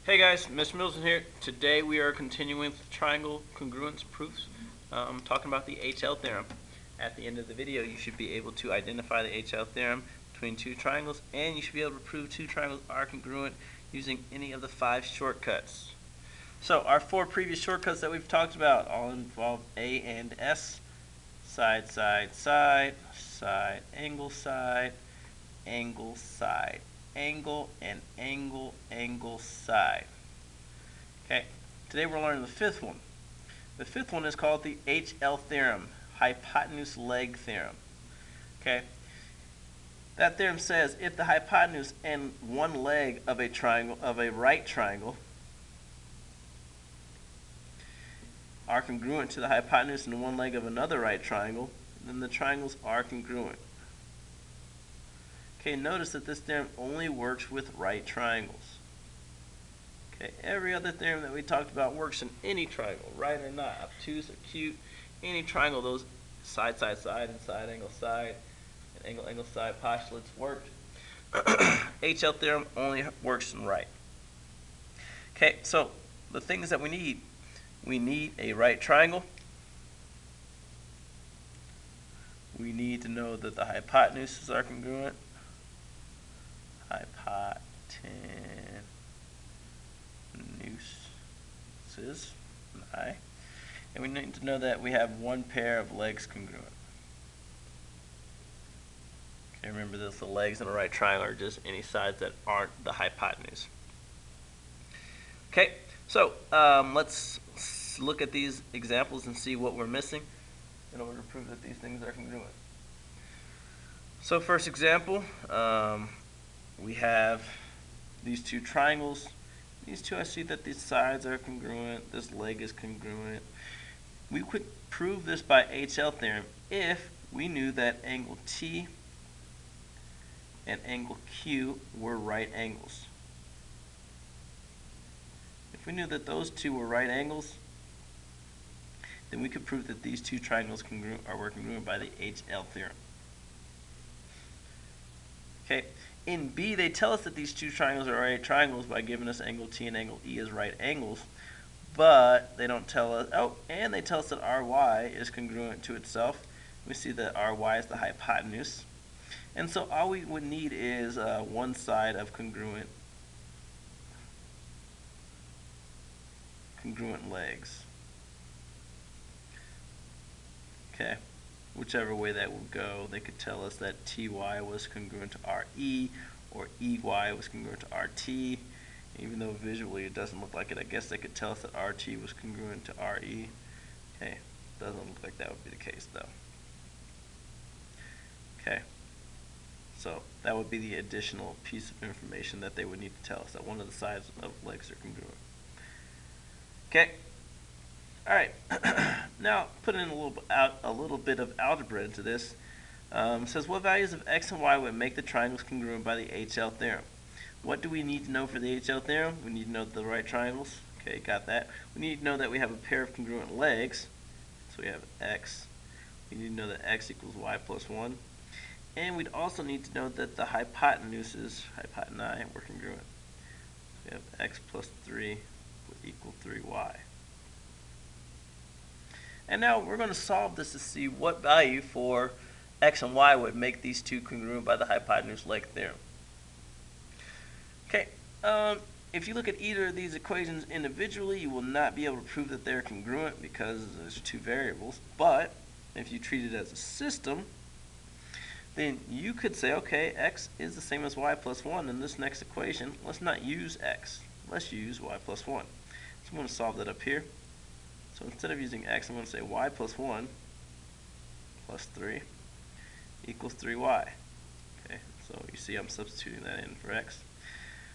Hey guys, Mr. Milton here. Today we are continuing with triangle congruence proofs, talking about the HL theorem. At the end of the video, you should be able to identify the HL theorem between two triangles, and you should be able to prove two triangles are congruent using any of the 5 shortcuts. So our 4 previous shortcuts that we've talked about all involve A and S: side, side, side, side, angle, side, angle, side, angle, and angle, angle, side. Okay, today we're learning the 5th one. The 5th one is called the HL theorem, hypotenuse leg theorem. Okay, that theorem says if the hypotenuse and one leg of a right triangle, are congruent to the hypotenuse and one leg of another right triangle, then the triangles are congruent. Okay, notice that this theorem only works with right triangles. Okay, every other theorem that we talked about works in any triangle, right or not, obtuse, acute, any triangle. Those side, side, side, and side, angle, side, and angle, angle, side postulates worked. HL theorem only works in right. Okay, so the things that we need a right triangle. We need to know that the hypotenuses are congruent. Hypotenuses, and we need to know that we have one pair of legs congruent. Okay, remember this: the legs in a right triangle are just any sides that aren't the hypotenuse. Okay, so let's look at these examples and see what we're missing in order to prove that these things are congruent. So first example, we have these two triangles. These two, I see that these sides are congruent, this leg is congruent. We could prove this by HL theorem if we knew that angle T and angle Q were right angles. If we knew that those two were right angles, then we could prove that these two triangles were congruent by the HL theorem. Okay, in B, they tell us that these two triangles are right triangles by giving us angle T and angle E as right angles, but they don't tell us, and they tell us that RY is congruent to itself. We see that RY is the hypotenuse. And so all we would need is one side of congruent legs. Okay, whichever way that will go, they could tell us that TY was congruent to RE, or EY was congruent to RT. Even though visually it doesn't look like it, I guess they could tell us that RT was congruent to RE. Okay, doesn't look like that would be the case though. Okay, so that would be the additional piece of information that they would need to tell us, that one of the sides of legs are congruent. Okay, all right. Now put in a little bit of algebra into this. Says what values of x and y would make the triangles congruent by the HL theorem? What do we need to know for the HL theorem? We need to know the right triangles. Okay, got that. We need to know that we have a pair of congruent legs. So we have x. We need to know that x equals y plus 1. And we'd also need to know that the hypotenuses, hypoteni, were congruent. So we have x plus 3 would equal 3y. And now we're going to solve this to see what value for x and y would make these two congruent by the hypotenuse leg theorem. Okay, if you look at either of these equations individually, you will not be able to prove that they're congruent because there's two variables. But if you treat it as a system, then you could say, okay, x is the same as y plus 1 in this next equation. Let's not use x. Let's use y plus 1. So I'm going to solve that up here. So instead of using x, I'm going to say y plus 1 plus 3 equals 3y. Okay, so you see I'm substituting that in for x.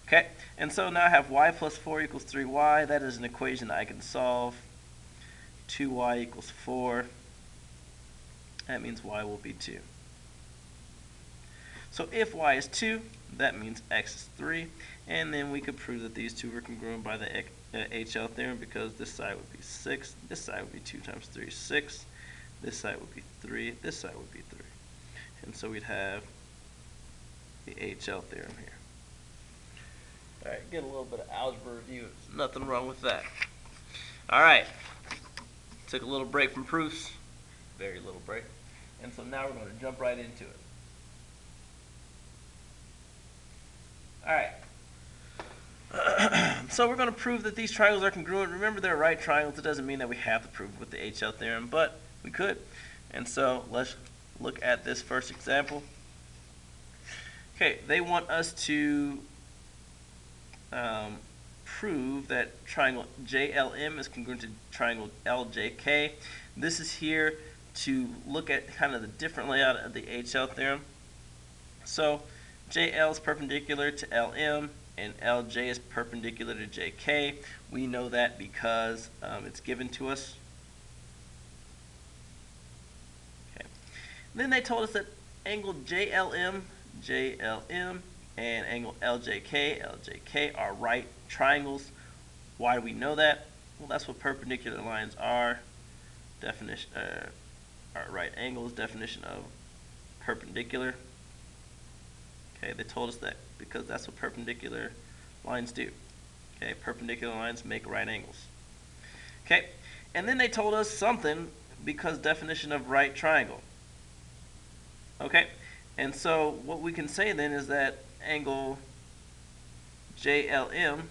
Okay, and so now I have y plus 4 equals 3y. That is an equation I can solve. 2y equals 4. That means y will be 2. So if y is 2, that means x is 3. And then we could prove that these two were congruent by the HL theorem, because this side would be 6, this side would be 2 times 3 is 6, this side would be 3, this side would be 3. And so we'd have the HL theorem here. Alright, get a little bit of algebra review. There's nothing wrong with that. Alright, took a little break from proofs. Very little break. And so now we're going to jump right into it. Alright. So we're going to prove that these triangles are congruent. Remember, they're right triangles. It doesn't mean that we have to prove it with the HL theorem, but we could. And so let's look at this first example. Okay, they want us to prove that triangle JLM is congruent to triangle LJK. This is here to look at kind of the different layout of the HL theorem. So JL is perpendicular to LM and LJ is perpendicular to JK. We know that because it's given to us. Okay. Then they told us that angle JLM and angle LJK are right triangles. Why do we know that? Well, that's what perpendicular lines are. Definition are right angles. Definition of perpendicular. Okay, they told us that because that's what perpendicular lines do. Okay, perpendicular lines make right angles. Okay, and then they told us something because definition of right triangle. Okay, and so what we can say then is that angle JLM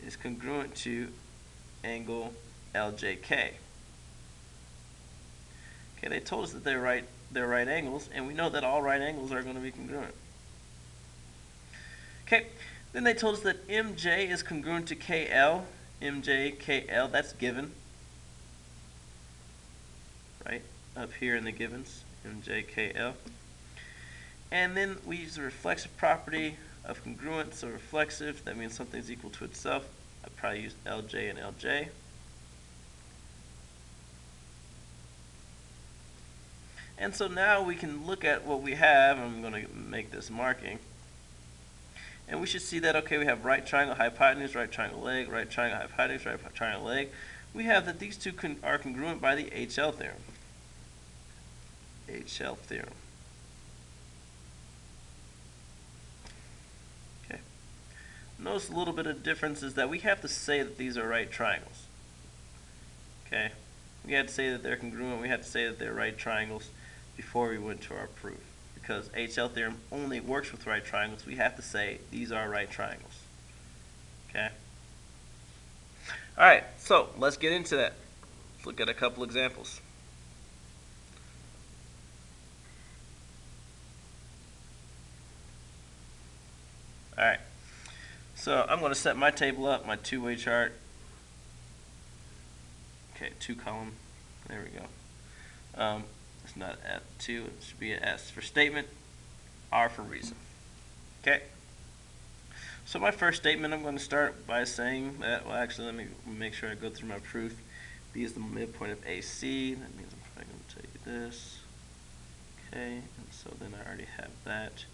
is congruent to angle LJK. Okay, they told us that they're right angles, and we know that all right angles are going to be congruent. Okay, then they told us that MJ is congruent to KL. MJ, KL, that's given. Right, up here in the givens, MJ, KL. And then we use the reflexive property of congruence, so reflexive, that means something's equal to itself. I'd probably use LJ and LJ. And so now we can look at what we have. I'm going to make this marking. And we should see that, okay, we have right triangle hypotenuse, right triangle leg, right triangle hypotenuse, right triangle leg. We have that these two are congruent by the HL theorem. HL theorem. Okay. Notice a little bit of difference is that we have to say that these are right triangles. Okay. We had to say that they're congruent. We had to say that they're right triangles before we went to our proof. Because HL theorem only works with right triangles, we have to say these are right triangles. Okay? Alright, so let's get into that. Let's look at a couple examples. Alright, so I'm going to set my table up, my two-way chart. Okay, two column. There we go. It's not at 2, it should be an S for statement, R for reason. Okay. So my first statement, I'm going to start by saying that, well, actually, let me make sure I go through my proof. B is the midpoint of AC. That means I'm probably going to tell you this. Okay, and so then I already have that.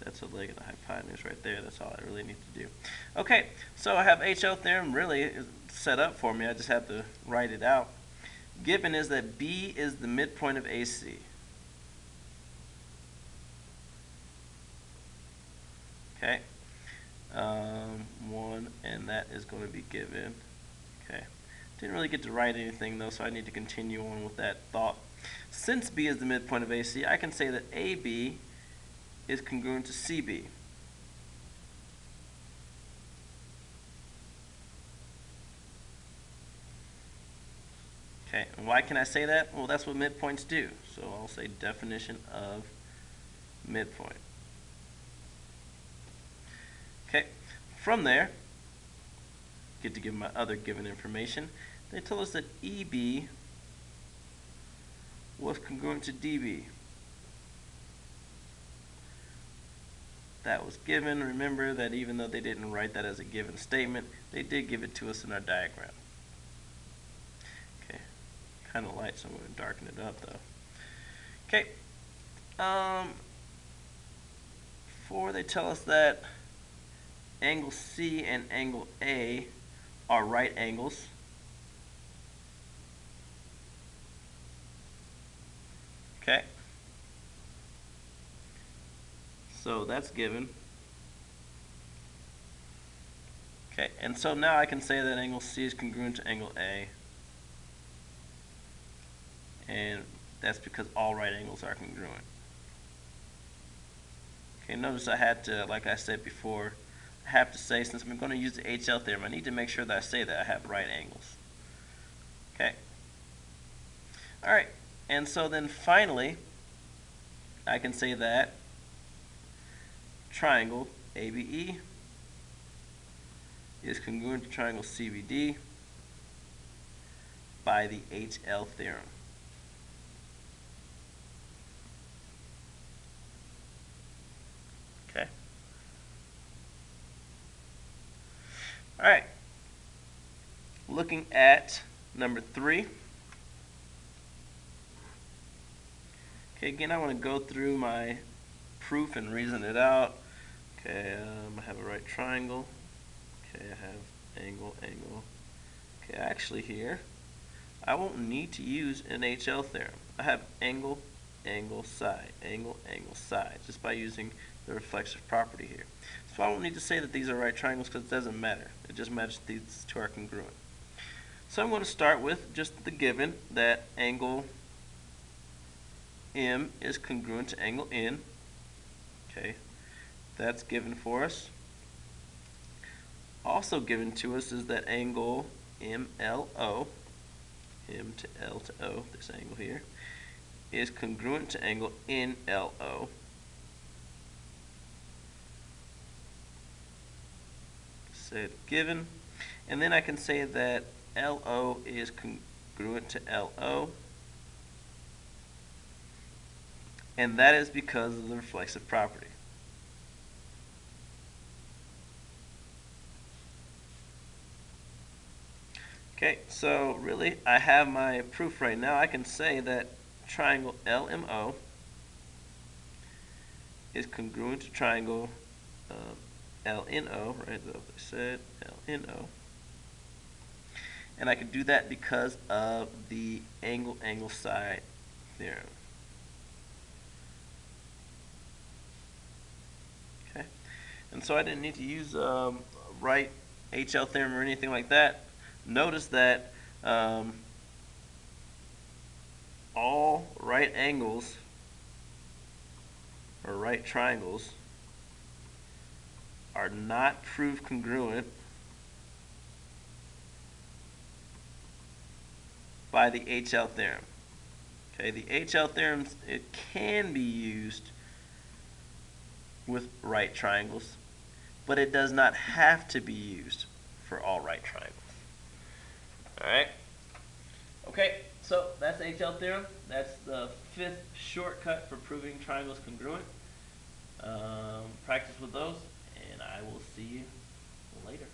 That's a leg of the hypotenuse right there. That's all I really need to do. Okay, so I have HL theorem really set up for me. I just have to write it out. Given is that B is the midpoint of AC. Okay. 1, and that is going to be given. Okay. Didn't really get to write anything though, so I need to continue on with that thought. Since B is the midpoint of AC, I can say that AB is congruent to CB. Okay, and why can I say that? Well, that's what midpoints do. So I'll say definition of midpoint. Okay, from there, get to give my other given information. They told us that EB was congruent to DB. That was given. Remember that even though they didn't write that as a given statement, they did give it to us in our diagram. Okay, kind of light, so I'm going to darken it up though. Okay, 4, they tell us that angle C and angle A are right angles. Okay. So that's given. Okay, and so now I can say that angle C is congruent to angle A. And that's because all right angles are congruent. Okay, notice I had to, like I said before, I have to say, since I'm going to use the HL theorem, I need to make sure that I say that I have right angles. Okay. Alright, and so then finally, I can say that triangle ABE is congruent to triangle CBD by the HL theorem. Okay. All right. Looking at number 3. Okay, again, I want to go through my proof and reason it out. Okay, I have a right triangle. Okay, I have angle, angle. Okay, actually here, I won't need to use an HL theorem. I have angle, angle, side, angle, angle, side, just by using the reflexive property here. So I won't need to say that these are right triangles because it doesn't matter. It just matters that these two are congruent. So I'm going to start with just the given that angle M is congruent to angle N. Okay, that's given for us. Also given to us is that angle MLO, M to L to O, this angle here, is congruent to angle NLO. Say it given. And then I can say that LO is congruent to LO. And that is because of the reflexive property. Okay, so really I have my proof right now. I can say that triangle LMO is congruent to triangle LNO, right? That's what I said, LNO. And I can do that because of the angle side theorem. Okay, and so I didn't need to use right HL theorem or anything like that. Notice that all right angles or right triangles are not proved congruent by the HL theorem. Okay, the HL theorem, it can be used with right triangles, but it does not have to be used for all right triangles. Alright? Okay, so that's the HL theorem. That's the 5th shortcut for proving triangles congruent. Practice with those, and I will see you later.